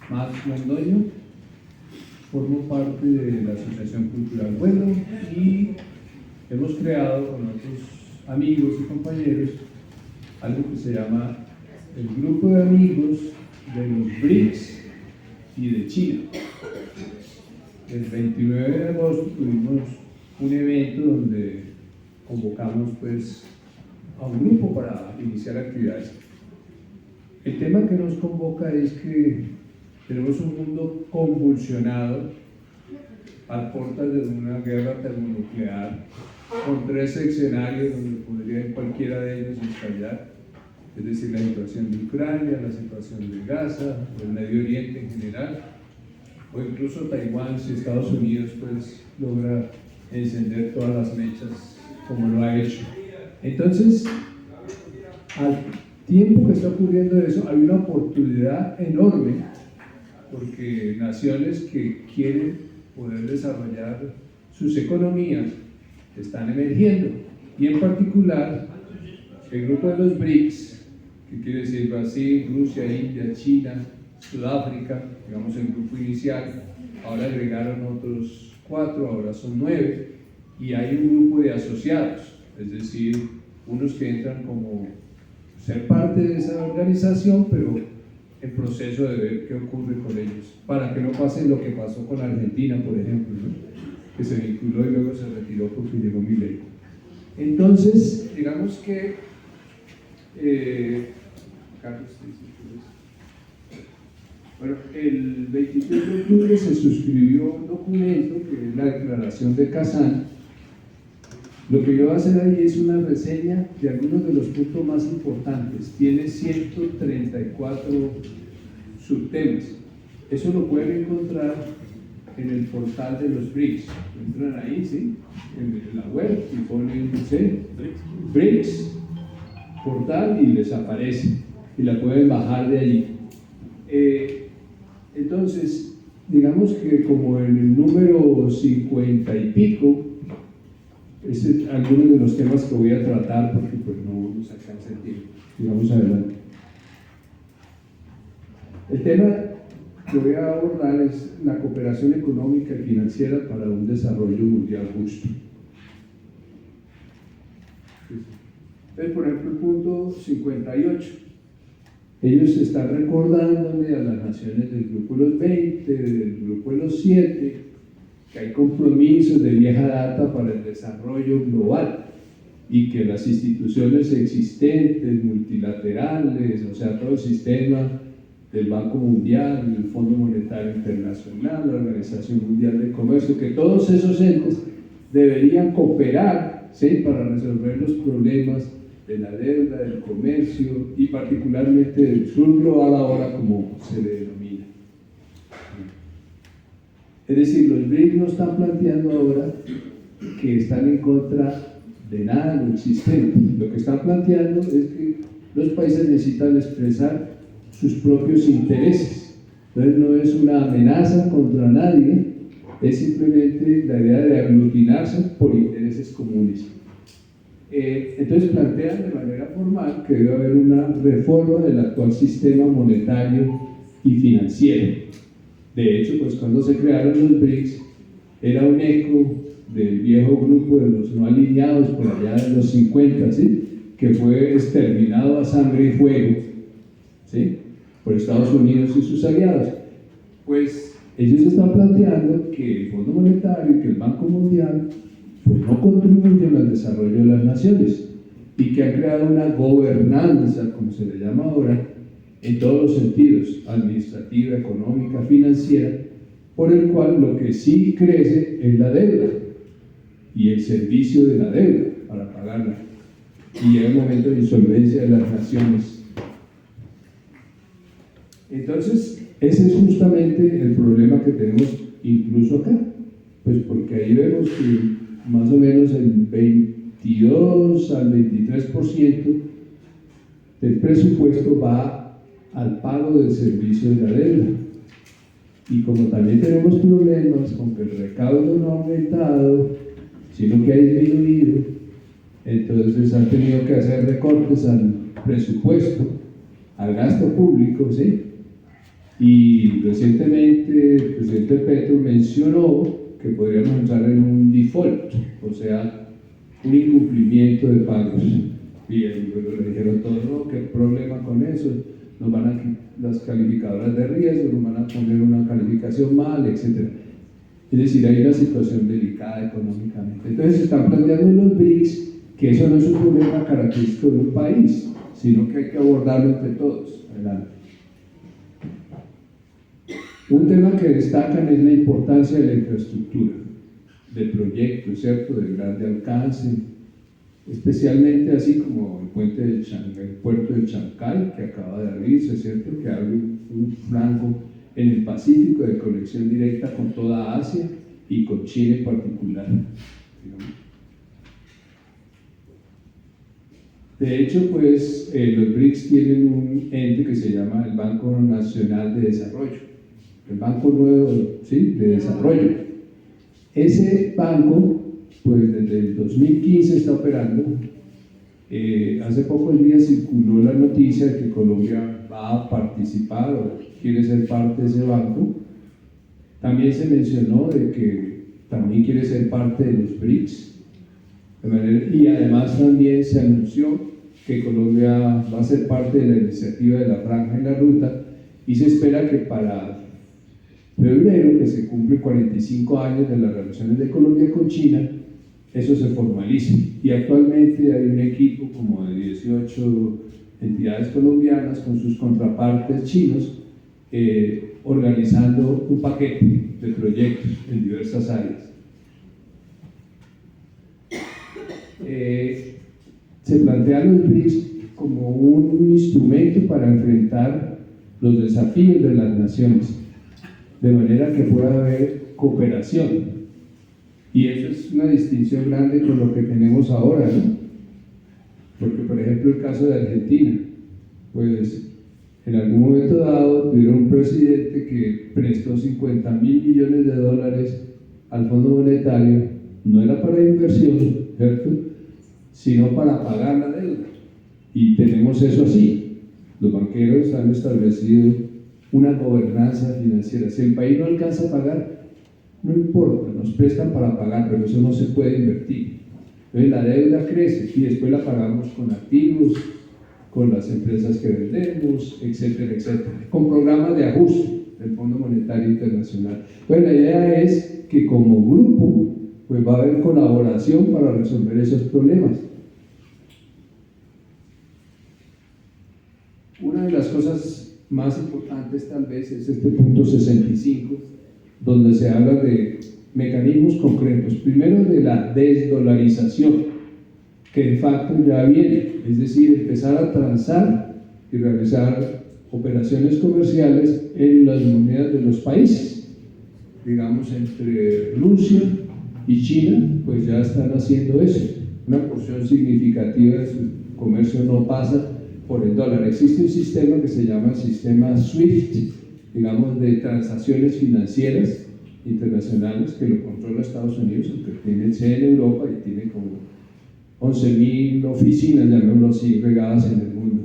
Max Londoño, formo parte de la Asociación Cultural Bueno y hemos creado con otros amigos y compañeros algo que se llama el Grupo de Amigos de los BRICS y de China. El 29 de agosto tuvimos un evento donde convocamos a un grupo para iniciar actividades. El tema que nos convoca es que tenemos un mundo convulsionado a puertas de una guerra termonuclear con 3 escenarios donde podría en cualquiera de ellos estallar, es decir, la situación de Ucrania, la situación de Gaza, del Medio Oriente en general, o incluso Taiwán, si Estados Unidos logra encender todas las mechas como lo ha hecho. Entonces, al tiempo que está ocurriendo eso, hay una oportunidad enorme porque naciones que quieren poder desarrollar sus economías están emergiendo, y en particular el grupo de los BRICS, que quiere decir Brasil, Rusia, India, China, Sudáfrica, digamos el grupo inicial, ahora agregaron otros 4, ahora son 9, y hay un grupo de asociados, es decir, unos que entran como ser parte de esa organización, pero en proceso de ver qué ocurre con ellos, para que no pase lo que pasó con Argentina, por ejemplo, ¿no? Que se vinculó y luego se retiró porque llegó Milei. Entonces, digamos que Carlos, bueno, el 23 de octubre se suscribió un documento que es la Declaración de Kazán. Lo que yo voy a hacer ahí es una reseña de algunos de los puntos más importantes. Tiene 134 subtemas. Eso lo pueden encontrar en el portal de los BRICS. Entran ahí, ¿sí? En la web y ponen, ¿sí? BRICS, portal, y les aparece. Y la pueden bajar de allí. Entonces, digamos que como en el número 50 y pico, ese es algunos de los temas que voy a tratar porque no nos alcanza el tiempo. Sigamos adelante. El tema que voy a abordar es la cooperación económica y financiera para un desarrollo mundial justo. Entonces, por ejemplo, el punto 58. Ellos están recordándole a las naciones del grupo de los 20, del grupo de los 7, que hay compromisos de vieja data para el desarrollo global y que las instituciones existentes, multilaterales, o sea, todo el sistema del Banco Mundial, el Fondo Monetario Internacional, la Organización Mundial de Comercio, que todos esos entes deberían cooperar, ¿sí?, para resolver los problemas de la deuda, del comercio y particularmente del sur global ahora, como se le denomina. Es decir, los BRICS no están planteando ahora que están en contra de nada de lo existente. Lo que están planteando es que los países necesitan expresar sus propios intereses. Entonces no es una amenaza contra nadie, es simplemente la idea de aglutinarse por intereses comunes. Entonces plantean de manera formal que debe haber una reforma del actual sistema monetario y financiero. De hecho, cuando se crearon los BRICS, era un eco del viejo grupo de los no alineados por allá de los 50, ¿sí?, que fue exterminado a sangre y fuego, ¿sí?, por Estados Unidos y sus aliados. Pues ellos están planteando que el Fondo Monetario y que el Banco Mundial no contribuyen al desarrollo de las naciones y que han creado una gobernanza, como se le llama ahora, en todos los sentidos, administrativa, económica, financiera, por el cual lo que sí crece es la deuda y el servicio de la deuda para pagarla. Y llega el momento de insolvencia de las naciones. Entonces, ese es justamente el problema que tenemos incluso acá, pues porque ahí vemos que más o menos el 22 al 23% del presupuesto va al pago del servicio de la deuda. Y como también tenemos problemas con que el recaudo no ha aumentado, sino que ha disminuido, entonces han tenido que hacer recortes al presupuesto, al gasto público, ¿sí?, Y recientemente el presidente Petro mencionó que podríamos entrar en un default, o sea, un incumplimiento de pagos. Y le dijeron todos, no, qué problema con eso, nos van a las calificadoras de riesgo, nos van a poner una calificación mal, etc. Es decir, hay una situación delicada económicamente. Entonces se están planteando en los BRICS que eso no es un problema característico de un país, sino que hay que abordarlo entre todos. Adelante. Un tema que destacan es la importancia de la infraestructura, del proyecto, ¿cierto?, de grande alcance, especialmente así como el puerto de Chancay, que acaba de abrirse, ¿cierto?, que abre un flanco en el Pacífico de conexión directa con toda Asia y con China en particular, digamos. De hecho, pues, los BRICS tienen un ente que se llama el Banco Nacional de Desarrollo, el Banco Nuevo, ¿sí?, de Desarrollo. Ese banco, pues desde el 2015 está operando. Hace pocos días circuló la noticia de que Colombia va a participar o quiere ser parte de ese banco. También se mencionó de que también quiere ser parte de los BRICS. Y además también se anunció que Colombia va a ser parte de la iniciativa de la Franja y la Ruta, y se espera que para febrero, que se cumplen 45 años de las relaciones de Colombia con China, eso se formalice. Y actualmente hay un equipo como de 18 entidades colombianas con sus contrapartes chinos organizando un paquete de proyectos en diversas áreas. Se plantean los BRICS como un instrumento para enfrentar los desafíos de las naciones, de manera que pueda haber cooperación. Y eso es una distinción grande con lo que tenemos ahora, ¿no? Porque, por ejemplo, el caso de Argentina, pues en algún momento dado tuvieron un presidente que prestó $50.000 millones al Fondo Monetario, no era para inversión, ¿cierto?, sino para pagar la deuda. Y tenemos eso así. Los banqueros han establecido una gobernanza financiera. Si el país no alcanza a pagar, no importa, nos prestan para pagar, pero eso no se puede invertir. Entonces la deuda crece y después la pagamos con activos, con las empresas que vendemos, etcétera, etcétera, con programas de ajuste del Fondo Monetario Internacional. Entonces la idea es que como grupo pues va a haber colaboración para resolver esos problemas. Una de las cosas más importantes tal vez es este punto 65, donde se habla de mecanismos concretos. Primero, de la desdolarización, que de facto ya viene, es decir, empezar a transar y realizar operaciones comerciales en las monedas de los países. Digamos, entre Rusia y China, pues ya están haciendo eso. Una porción significativa de su comercio no pasa por el dólar. Existe un sistema que se llama el sistema SWIFT, digamos, de transacciones financieras internacionales, que lo controla Estados Unidos, aunque tiene sede en Europa y tiene como 11.000 oficinas, llamémoslo así, regadas en el mundo.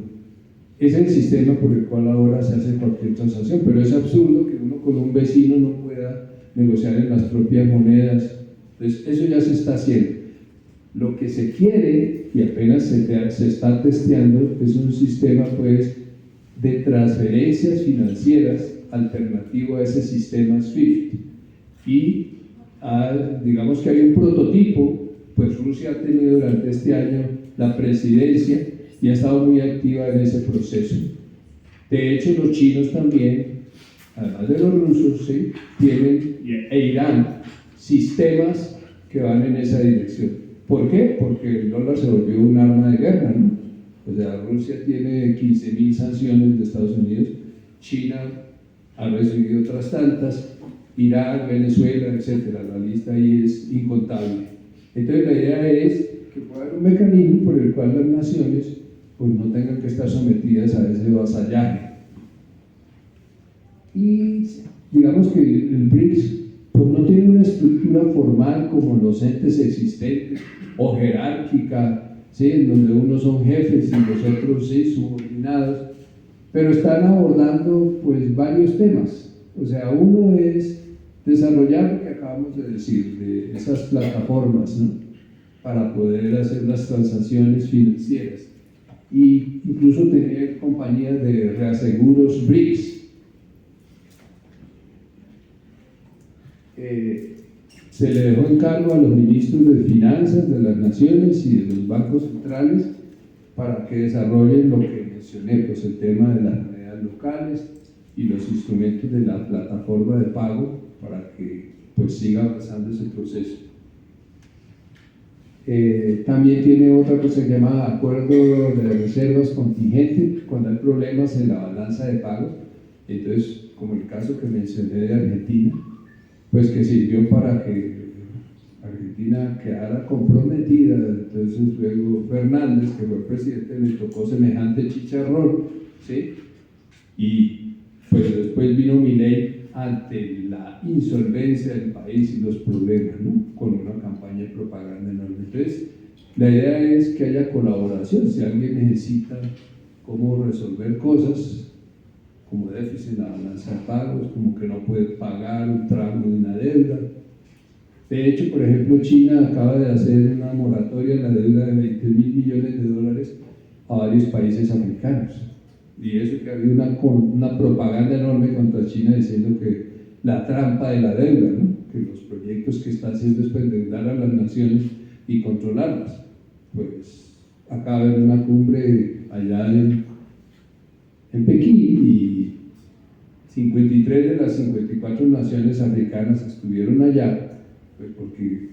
Es el sistema por el cual ahora se hace cualquier transacción, pero es absurdo que uno con un vecino no pueda negociar en las propias monedas. Entonces, eso ya se está haciendo. Lo que se quiere, y apenas se está testeando, es un sistema pues de transferencias financieras alternativo a ese sistema SWIFT. Y digamos que hay un prototipo, pues Rusia ha tenido durante este año la presidencia y ha estado muy activa en ese proceso. De hecho, los chinos también, además de los rusos, ¿sí?, tienen, e Irán, sistemas que van en esa dirección. ¿Por qué? Porque el dólar se volvió un arma de guerra, ¿no? O sea, Rusia tiene 15.000 sanciones de Estados Unidos, China ha recibido otras tantas, Irán, Venezuela, etcétera. La lista ahí es incontable. Entonces la idea es que pueda haber un mecanismo por el cual las naciones pues no tengan que estar sometidas a ese vasallaje. Y digamos que el BRICS pues no tiene una estructura formal como los entes existentes o jerárquica, ¿sí?, en donde unos son jefes y los otros sí, subordinados, pero están abordando pues varios temas. O sea, uno es desarrollar lo que acabamos de decir, de esas plataformas, ¿no?, para poder hacer las transacciones financieras, y incluso tener compañías de reaseguros BRICS. Se le dejó encargo a los ministros de finanzas de las naciones y de los bancos centrales para que desarrollen lo que mencioné, pues el tema de las monedas locales y los instrumentos de la plataforma de pago para que pues siga avanzando ese proceso. También tiene otra cosa que se llama acuerdo de reservas contingentes cuando hay problemas en la balanza de pagos. Entonces, como el caso que mencioné de Argentina, pues que sirvió para que Argentina quedara comprometida. Entonces luego Fernández, que fue el presidente, le tocó semejante chicharrón, ¿sí? Y pues después vino Milei ante la insolvencia del país y los problemas, ¿no?, con una campaña de propaganda enorme. Entonces, la idea es que haya colaboración. Si alguien necesita cómo resolver cosas, como déficit en la balanza de pagos, como que no puede pagar un tramo de una deuda. De hecho, por ejemplo, China acaba de hacer una moratoria en la deuda de 20.000 millones de dólares a varios países africanos. Y eso que ha habido una propaganda enorme contra China diciendo que la trampa de la deuda, ¿no?, que los proyectos que está haciendo es endeudar a las naciones y controlarlas. Pues acaba de haber una cumbre allá en Pekín y 53 de las 54 naciones africanas estuvieron allá, pues porque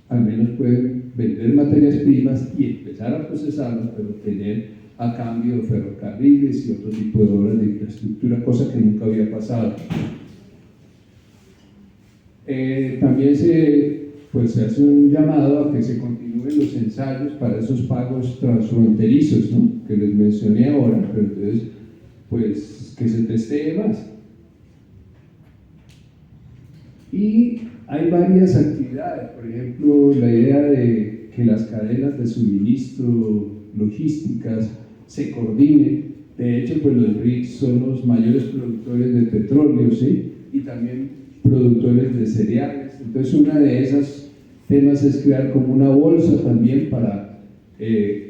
al menos pueden vender materias primas y empezar a procesarlas, pero tener a cambio ferrocarriles y otro tipo de obras de infraestructura, cosa que nunca había pasado. También se hace un llamado a que se continúen los ensayos para esos pagos transfronterizos, ¿no?, que les mencioné ahora, pero entonces pues que se testee más. Y hay varias actividades, por ejemplo, la idea de que las cadenas de suministro logísticas se coordinen. De hecho, pues los BRICS son los mayores productores de petróleo, ¿sí?, y también productores de cereales. Entonces, una de esas temas es crear como una bolsa también para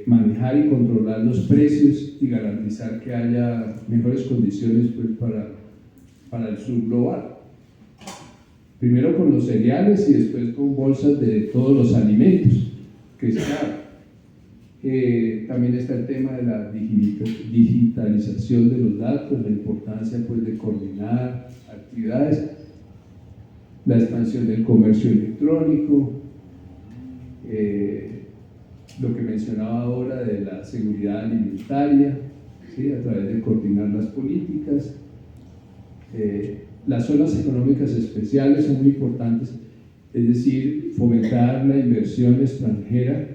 manejar y controlar los precios y garantizar que haya mejores condiciones pues para el sur global. Primero con los cereales y después con bolsas de todos los alimentos, que es claro. También está el tema de la digitalización de los datos, la importancia pues de coordinar actividades, la expansión del comercio electrónico, lo que mencionaba ahora de la seguridad alimentaria, ¿sí?, a través de coordinar las políticas. Las zonas económicas especiales son muy importantes, es decir, fomentar la inversión extranjera.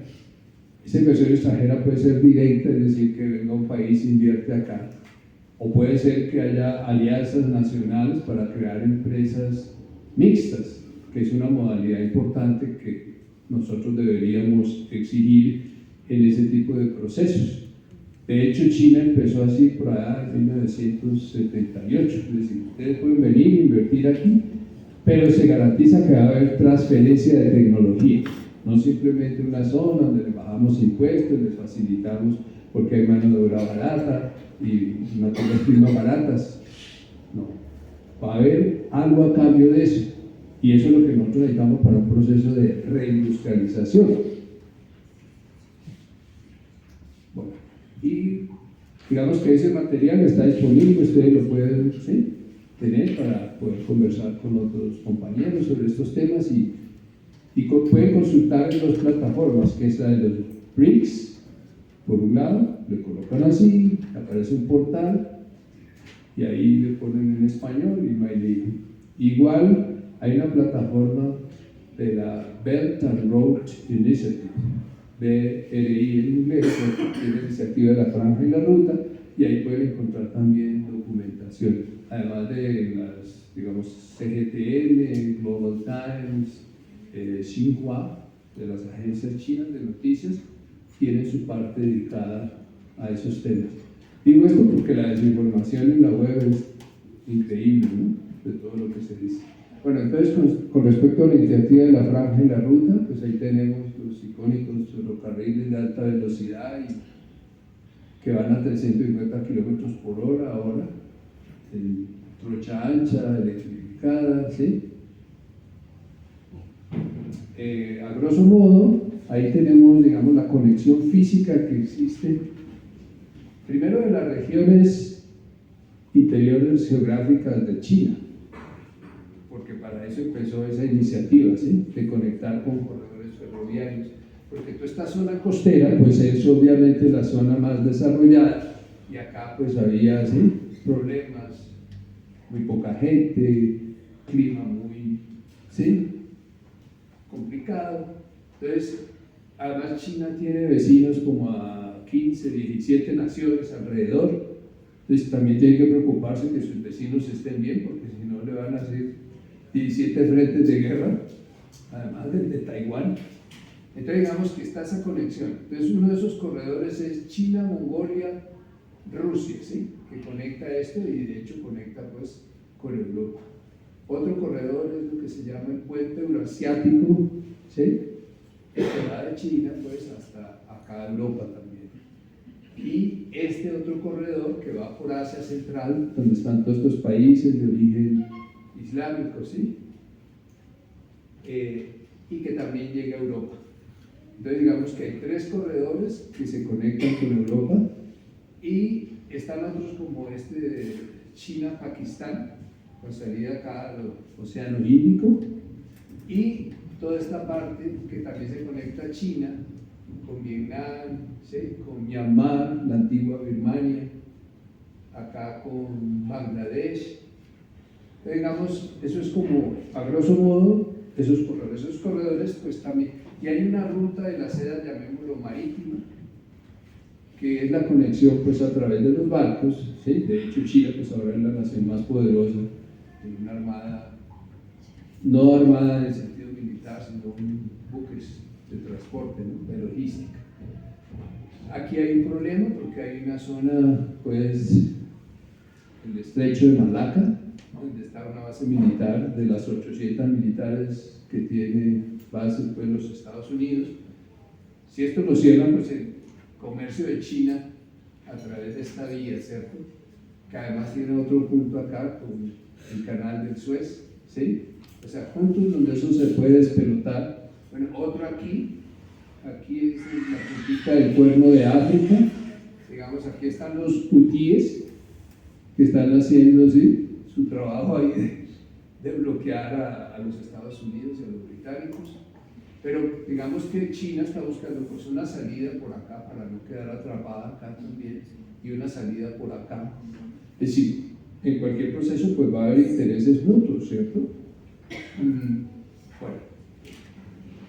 Esa inversión extranjera puede ser directa, es decir, que venga un país e invierte acá, o puede ser que haya alianzas nacionales para crear empresas mixtas, que es una modalidad importante que nosotros deberíamos exigir en ese tipo de procesos. De hecho, China empezó así por allá en 1978, es decir, ustedes pueden venir e invertir aquí, pero se garantiza que va a haber transferencia de tecnología, no simplemente una zona donde le bajamos impuestos, les facilitamos porque hay mano de obra barata y materias primas baratas. No, va a haber algo a cambio de eso, y eso es lo que nosotros necesitamos para un proceso de reindustrialización. Bueno, y digamos que ese material está disponible, ustedes lo pueden, ¿sí?, tener para poder conversar con otros compañeros sobre estos temas y pueden consultar en las plataformas, que es la de los BRICS. Por un lado, le colocan así, aparece un portal y ahí le ponen en español y no hay lío. Igual hay una plataforma de la Belt and Road Initiative, BRI en inglés, que es la iniciativa de la franja y la ruta, y ahí pueden encontrar también documentación, además de las, digamos, CGTN, Global Times, Xinhua, de las agencias chinas de noticias, tienen su parte dedicada a esos temas. Digo esto porque la desinformación en la web es increíble, ¿no? De todo lo que se dice. Bueno, entonces con respecto a la iniciativa de la franja y la ruta, pues ahí tenemos los icónicos ferrocarriles de alta velocidad y que van a 350 kilómetros por hora ahora, trocha ancha, electrificada, ¿sí? A grosso modo, ahí tenemos, digamos, la conexión física que existe, primero de las regiones interiores geográficas de China, porque para eso empezó esa iniciativa, ¿sí? De conectar con corredores ferroviarios, porque toda esta zona costera, pues es obviamente la zona más desarrollada, y acá pues había, ¿sí?, problemas, muy poca gente, clima muy, ¿sí?, complicado. Entonces, además China tiene vecinos como a 15, 17 naciones alrededor, entonces también tiene que preocuparse que sus vecinos estén bien, porque si no le van a hacer 17 frentes de guerra, además del de Taiwán. Entonces digamos que está esa conexión. Entonces uno de esos corredores es China, Mongolia, Rusia, ¿sí?, que conecta esto y de hecho conecta pues con Europa. Otro corredor es lo que se llama el puente euroasiático, ¿sí?, que va de China pues hasta acá a Europa también. Y este otro corredor que va por Asia Central, donde están todos estos países de origen islámico, ¿sí?, y que también llega a Europa. Entonces digamos que hay 3 corredores que se conectan con Europa y están otros como este de China-Pakistán, con salida acá al Océano Índico, y toda esta parte que también se conecta a China con Vietnam, ¿sí?, con Myanmar, la antigua Birmania, acá con Bangladesh. Entonces, digamos, eso es como, a grosso modo, esos corredores pues también, y hay una ruta de la seda, llamémoslo marítima, que es la conexión pues a través de los barcos, ¿sí? De hecho China pues ahora es la nación más poderosa, tiene una armada, no armada en el sentido militar, sino buques de transporte, ¿no?, de logística. Aquí hay un problema porque hay una zona, pues, el estrecho de Malaca, donde está una base militar de las 800 militares que tiene bases pues los Estados Unidos. Si esto lo cierran, pues el comercio de China a través de esta vía, ¿cierto?, que además tiene otro punto acá con el canal del Suez, ¿sí?, o sea, puntos donde eso se puede despelotar. Bueno, otro aquí es la puntita del Cuerno de África, digamos, aquí están los hutíes que están haciendo, ¿sí?, su trabajo ahí de bloquear a los Estados Unidos y a los británicos, pero digamos que China está buscando pues una salida por acá para no quedar atrapada acá también, y una salida por acá. Es decir, en cualquier proceso pues va a haber intereses mutuos, ¿cierto? Bueno,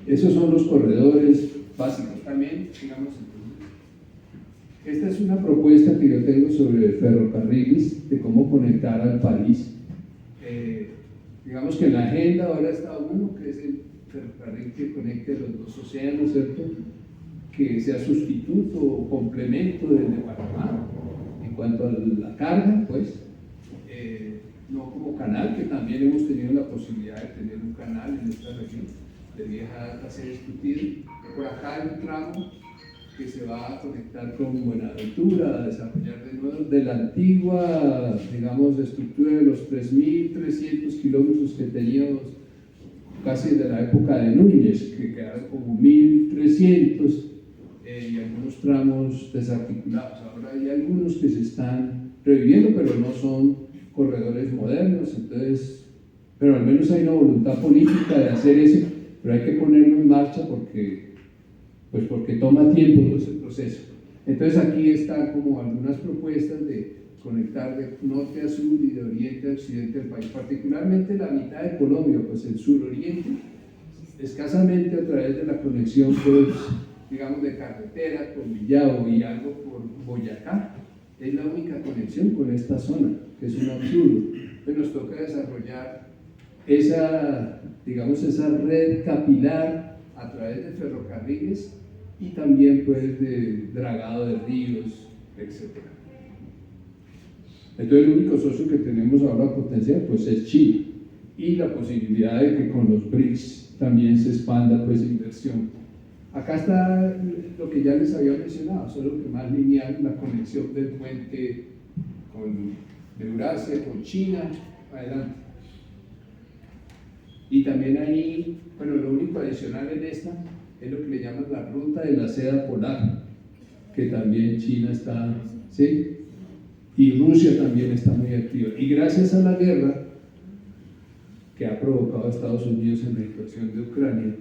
esos son los corredores básicos. También, digamos, esta es una propuesta que yo tengo sobre ferrocarriles, de cómo conectar al país. Digamos que en la agenda ahora está uno, que es el ferrocarril que conecte los 2 océanos, ¿cierto?, que sea sustituto o complemento del de Panamá en cuanto a la carga, pues, no como canal, que también hemos tenido la posibilidad de tener un canal en esta región, de vieja data se ha discutido. Por acá hay un tramo que se va a conectar con Buenaventura, a desarrollar de nuevo, de la antigua, digamos, estructura de los 3.300 kilómetros que teníamos casi de la época de Núñez, que quedaron como 1.300 y algunos tramos desarticulados. Ahora hay algunos que se están reviviendo, pero no son corredores modernos, entonces, pero al menos hay una voluntad política de hacer eso, pero hay que ponerlo en marcha porque toma tiempo todo ese proceso. Entonces aquí están como algunas propuestas de conectar de norte a sur y de oriente a occidente del país, particularmente la mitad de Colombia, pues el suroriente, escasamente a través de la conexión, pues, digamos, de carretera con Villavo y algo por Boyacá. Es la única conexión con esta zona, que es un absurdo. Entonces nos toca desarrollar esa, digamos, esa red capilar a través de ferrocarriles y también pues de dragado de ríos, etc. Entonces el único socio que tenemos ahora potencial pues es China, y la posibilidad de que con los BRICS también se expanda pues inversión. Acá está lo que ya les había mencionado, solo que más lineal, la conexión del puente de Eurasia con China, adelante. Y también ahí, bueno, lo único adicional en esta es lo que le llaman la ruta de la seda polar, que también China está, ¿sí? Y Rusia también está muy activa. Y gracias a la guerra que ha provocado a Estados Unidos en la situación de Ucrania,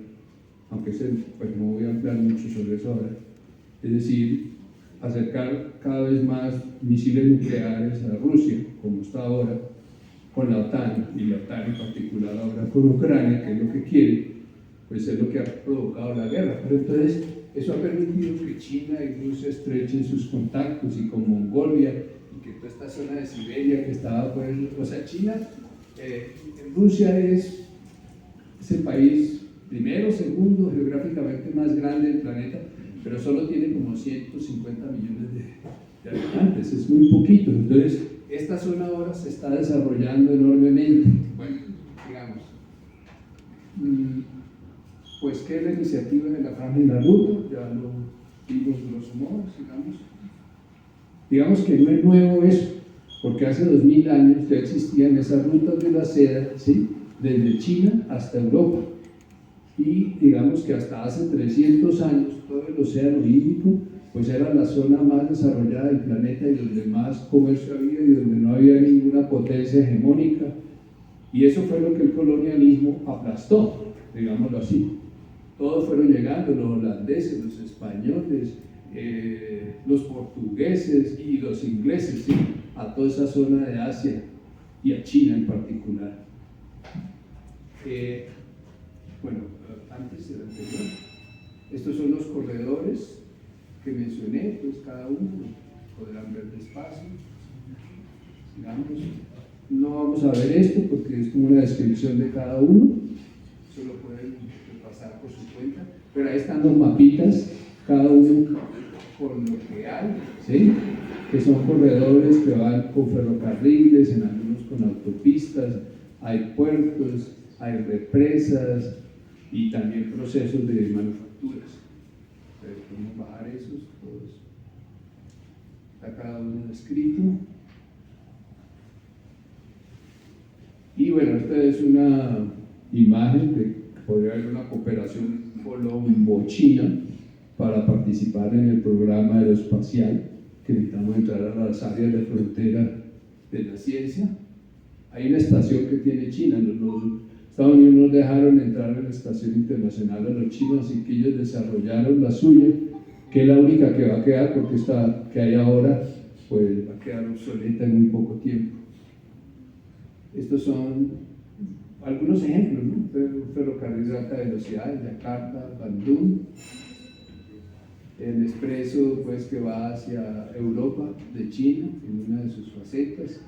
aunque pues no voy a hablar mucho sobre eso ahora, es decir, acercar cada vez más misiles nucleares a Rusia, como está ahora, con la OTAN, y la OTAN en particular ahora con Ucrania, que es lo que quiere, pues es lo que ha provocado la guerra. Pero entonces, eso ha permitido que China y Rusia estrechen sus contactos, y con Mongolia, y que toda esta zona de Siberia que estaba, pues, o sea, China, Rusia es el país primero, segundo, geográficamente más grande del planeta, pero solo tiene como 150 millones de habitantes, es muy poquito. Entonces, esta zona ahora se está desarrollando enormemente. Bueno, digamos, pues, ¿qué es la iniciativa de la Franja y la Ruta? Ya lo vimos grosso modo, digamos que no es nuevo eso, porque hace 2000 años ya existían esas rutas de la seda, ¿sí? Desde China hasta Europa. Y digamos que hasta hace 300 años todo el océano Índico pues era la zona más desarrollada del planeta, y donde más comercio había, y donde no había ninguna potencia hegemónica, y eso fue lo que el colonialismo aplastó, digámoslo así. Todos fueron llegando, los holandeses, los españoles, los portugueses y los ingleses, ¿sí? A toda esa zona de Asia y a China en particular. Bueno, antes del anterior, estos son los corredores que mencioné, pues cada uno podrán ver despacio. Digamos, no vamos a ver esto porque es como una descripción de cada uno, solo pueden repasar por su cuenta, pero ahí están los mapitas, cada uno con lo que hay, ¿sí? Que son corredores que van con ferrocarriles, en algunos con autopistas, hay puertos, hay represas y también procesos de manufacturas. Podemos bajar esos todos. Está cada uno descrito. Y bueno, esta es una imagen de que podría haber una cooperación colombo-china para participar en el programa aeroespacial, que necesitamos entrar a las áreas de frontera de la ciencia. Hay una estación que tiene China, los Estados Unidos no dejaron entrar en la estación internacional a los chinos, así que ellos desarrollaron la suya, que es la única que va a quedar, porque esta que hay ahora pues va a quedar obsoleta en muy poco tiempo. Estos son algunos ejemplos, ¿no? Ferrocarril de alta velocidad en Yakarta, Bandung, el expreso pues que va hacia Europa de China en una de sus facetas,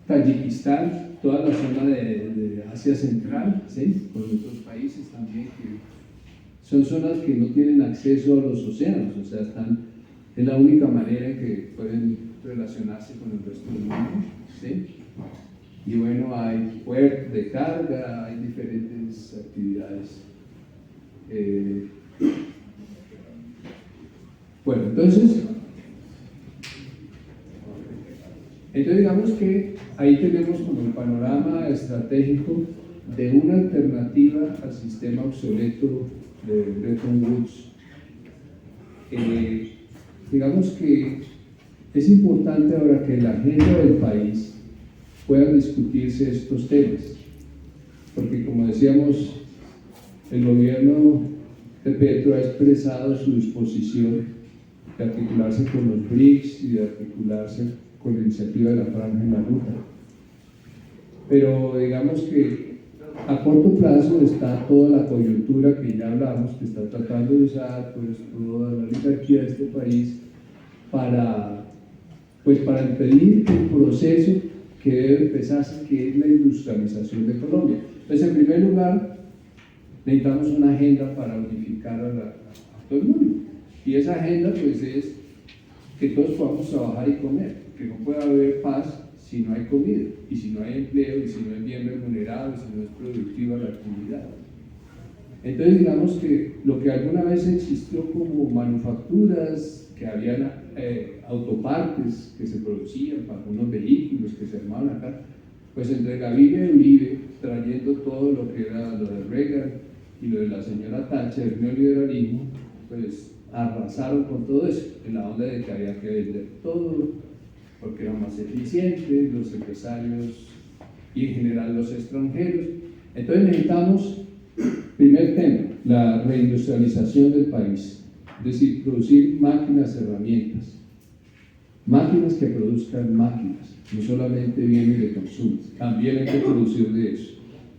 Tayikistán, toda la zona de Asia Central, ¿sí? Con otros países también que son zonas que no tienen acceso a los océanos, o sea, es la única manera en que pueden relacionarse con el resto del mundo, ¿sí? Y bueno, hay puertos de carga, hay diferentes actividades. Bueno, entonces digamos que ahí tenemos como el panorama estratégico de una alternativa al sistema obsoleto de Bretton Woods. Digamos que es importante ahora que en la agenda del país puedan discutirse estos temas, porque como decíamos, el gobierno de Petro ha expresado su disposición de articularse con los BRICS y de articularse con la iniciativa de la Franja y la Ruta. Pero digamos que a corto plazo está toda la coyuntura que ya hablamos, que está tratando de usar pues, toda la oligarquía de este país para impedir el proceso que debe empezarse, que es la industrialización de Colombia. Entonces, en primer lugar, necesitamos una agenda para unificar a todo el mundo. Y esa agenda pues es que todos podamos trabajar y comer, que no pueda haber paz si no hay comida, y si no hay empleo, y si no es bien remunerado, y si no es productiva la actividad. Entonces digamos que lo que alguna vez existió como manufacturas, que habían autopartes que se producían para unos vehículos que se armaban acá, pues entre Gaviria y Uribe, trayendo todo lo que era lo de Reagan y lo de la señora Thatcher, el neoliberalismo, pues arrasaron con todo eso, en la onda de que había que vender todo, porque era más eficiente, los empresarios y en general los extranjeros. Entonces necesitamos, primer tema, la reindustrialización del país, es decir, producir máquinas, herramientas, máquinas que produzcan máquinas, no solamente bienes de consumo, también hay que producir de eso.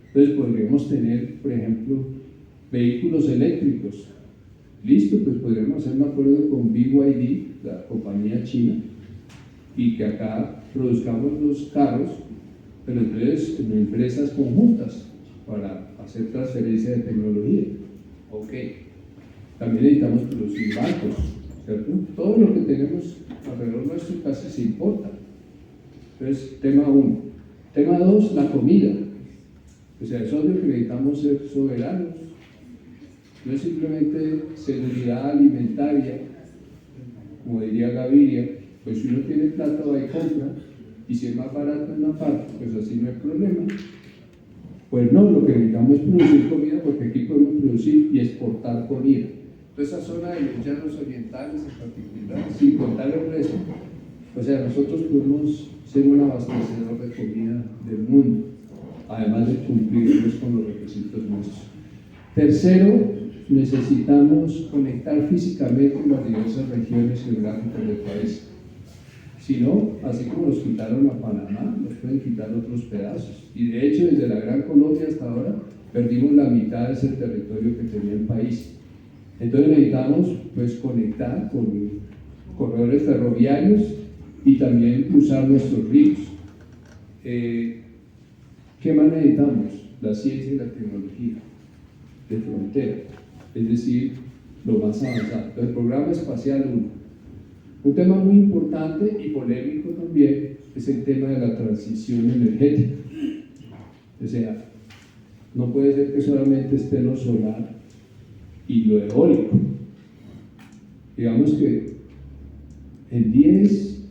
Entonces podríamos tener, por ejemplo, vehículos eléctricos. Listo, pues podríamos hacer un acuerdo con BYD, la compañía china, y que acá produzcamos los carros, pero entonces en empresas conjuntas para hacer transferencia de tecnología. Ok. También necesitamos producir barcos, ¿cierto? Todo lo que tenemos alrededor nuestro casi se importa. Entonces, tema 1. Tema 2, la comida. O sea, es obvio que necesitamos ser soberanos. No es simplemente seguridad alimentaria, como diría Gaviria, pues si uno tiene plata va y compra, y si es más barato en una parte, pues así no hay problema. Pues no, lo que necesitamos es producir comida, porque aquí podemos producir y exportar comida. Toda esa zona de los llanos orientales en particular, sin contar el resto, o sea, nosotros podemos ser un abastecedor de comida del mundo, además de cumplirnos con los requisitos nuestros. Tercero, necesitamos conectar físicamente las diversas regiones geográficas del país. Si no, así como nos quitaron a Panamá, nos pueden quitar otros pedazos. Y de hecho, desde la Gran Colombia hasta ahora, perdimos la mitad de ese territorio que tenía el país. Entonces necesitamos pues, conectar con corredores ferroviarios y también usar nuestros ríos. ¿Qué más necesitamos? La ciencia y la tecnología de frontera, es decir, lo más avanzado. Entonces, el programa espacial 1. Un tema muy importante y polémico también es el tema de la transición energética. O sea, no puede ser que solamente esté lo solar y lo eólico. Digamos que en 10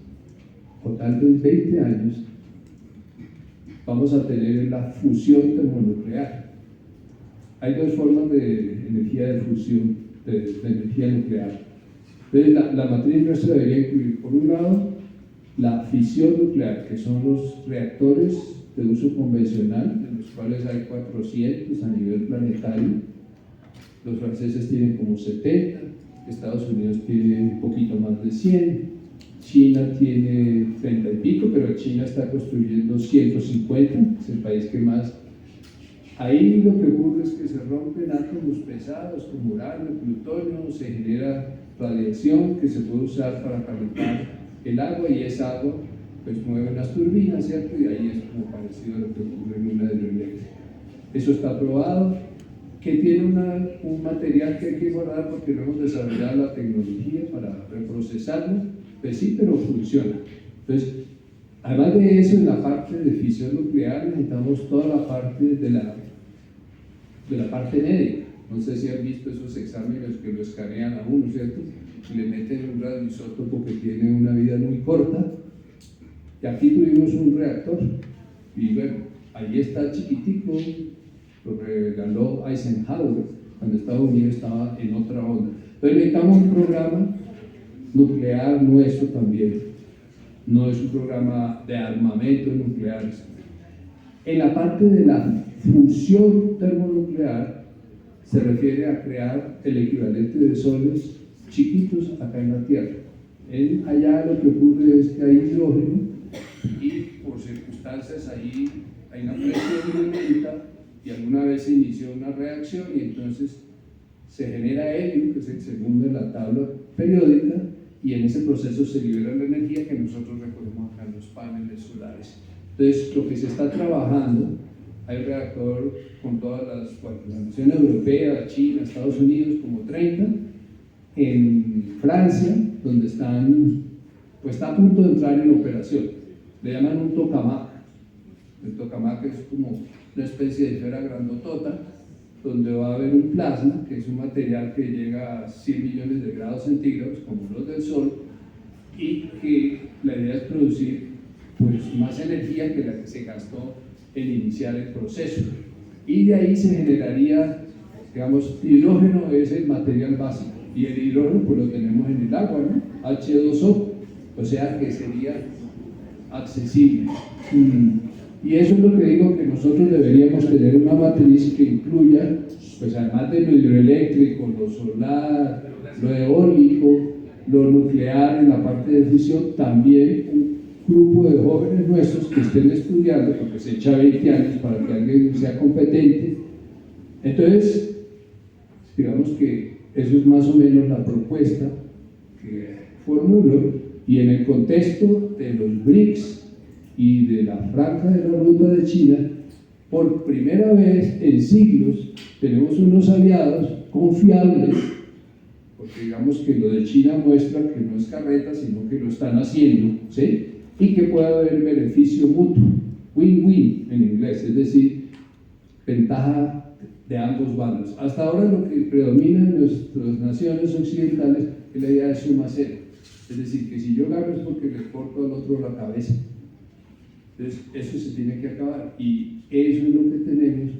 o tal vez 20 años vamos a tener la fusión termonuclear. Hay dos formas de energía de fusión, de energía nuclear. Entonces, la matriz nuestra debería incluir, por un lado, la fisión nuclear, que son los reactores de uso convencional, de los cuales hay 400 a nivel planetario. Los franceses tienen como 70, Estados Unidos tiene un poquito más de 100, China tiene 30 y pico, pero China está construyendo 150, es el país que más. Ahí lo que ocurre es que se rompen átomos pesados como uranio, plutonio, se genera radiación que se puede usar para calentar el agua, y esa agua pues mueve unas turbinas, ¿cierto? Y ahí es como parecido a lo que ocurre en una hidroeléctrica. Eso está probado, que tiene un material que hay que guardar porque no hemos desarrollado la tecnología para reprocesarlo, pues sí, pero funciona. Entonces, además de eso, en la parte de fisión nuclear necesitamos toda la parte de la parte médica. No sé si han visto esos exámenes que lo escanean a uno, ¿cierto? Y le meten un radioisótopo que tiene una vida muy corta. Y aquí tuvimos un reactor. Y bueno, ahí está chiquitico, lo regaló Eisenhower cuando Estados Unidos estaba en otra onda. Entonces necesitamos un programa nuclear nuestro también. No es un programa de armamento nuclear. En la parte de la fusión termonuclear se refiere a crear el equivalente de soles chiquitos acá en la Tierra. Allá lo que ocurre es que hay hidrógeno y por circunstancias ahí hay una presión muy alta y alguna vez se inició una reacción y entonces se genera helio, que es el segundo en la tabla periódica, y en ese proceso se libera la energía que nosotros recogemos acá en los paneles solares. Entonces, lo que se está trabajando, hay reactor con todas la Unión Europea, China, Estados Unidos, como 30, en Francia, donde están pues está a punto de entrar en operación. Le llaman un tokamak. El tokamak es como una especie de esfera grandotota, donde va a haber un plasma, que es un material que llega a 100 millones de grados centígrados, como los del Sol, y que la idea es producir pues, más energía que la que se gastó en iniciar el proceso. Y de ahí se generaría, digamos, hidrógeno es el material básico, y el hidrógeno pues lo tenemos en el agua, ¿no? H2O, o sea que sería accesible. Y eso es lo que digo, que nosotros deberíamos tener una matriz que incluya, pues además de lo hidroeléctrico, lo solar, lo eólico, lo nuclear en la parte de fisión, también un grupo de jóvenes nuestros que estén estudiando, porque se echa 20 años para que alguien sea competente. Entonces, digamos que eso es más o menos la propuesta que formulo, y en el contexto de los BRICS y de la franja de la ruta de China, por primera vez en siglos tenemos unos aliados confiables, porque digamos que lo de China muestra que no es carreta, sino que lo están haciendo, ¿sí? Y que puede haber beneficio mutuo, win-win en inglés, es decir, ventaja de ambos bandos. Hasta ahora lo que predomina en nuestras naciones occidentales es la idea de suma cero, es decir, que si yo gano es porque le corto al otro la cabeza. Entonces eso se tiene que acabar, y eso es lo que tenemos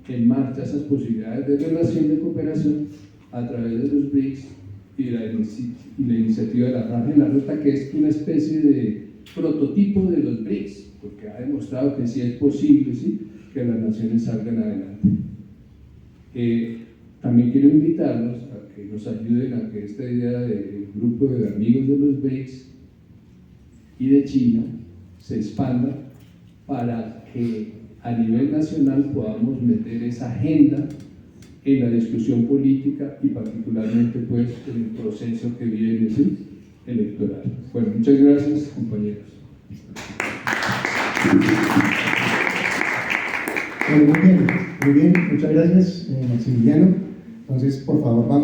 en marcha, esas posibilidades de relación de cooperación a través de los BRICS y la iniciativa de la franja de la ruta, que es una especie de prototipo de los BRICS, porque ha demostrado que sí es posible, ¿sí?, que las naciones salgan adelante. También quiero invitarlos a que nos ayuden a que esta idea del grupo de amigos de los BRICS y de China se expanda para que a nivel nacional podamos meter esa agenda en la discusión política y particularmente pues en el proceso que viene, ¿sí?, electoral. Bueno, muchas gracias, compañeros. Bueno, muy bien, muchas gracias, Maximiliano. Entonces, por favor, vamos.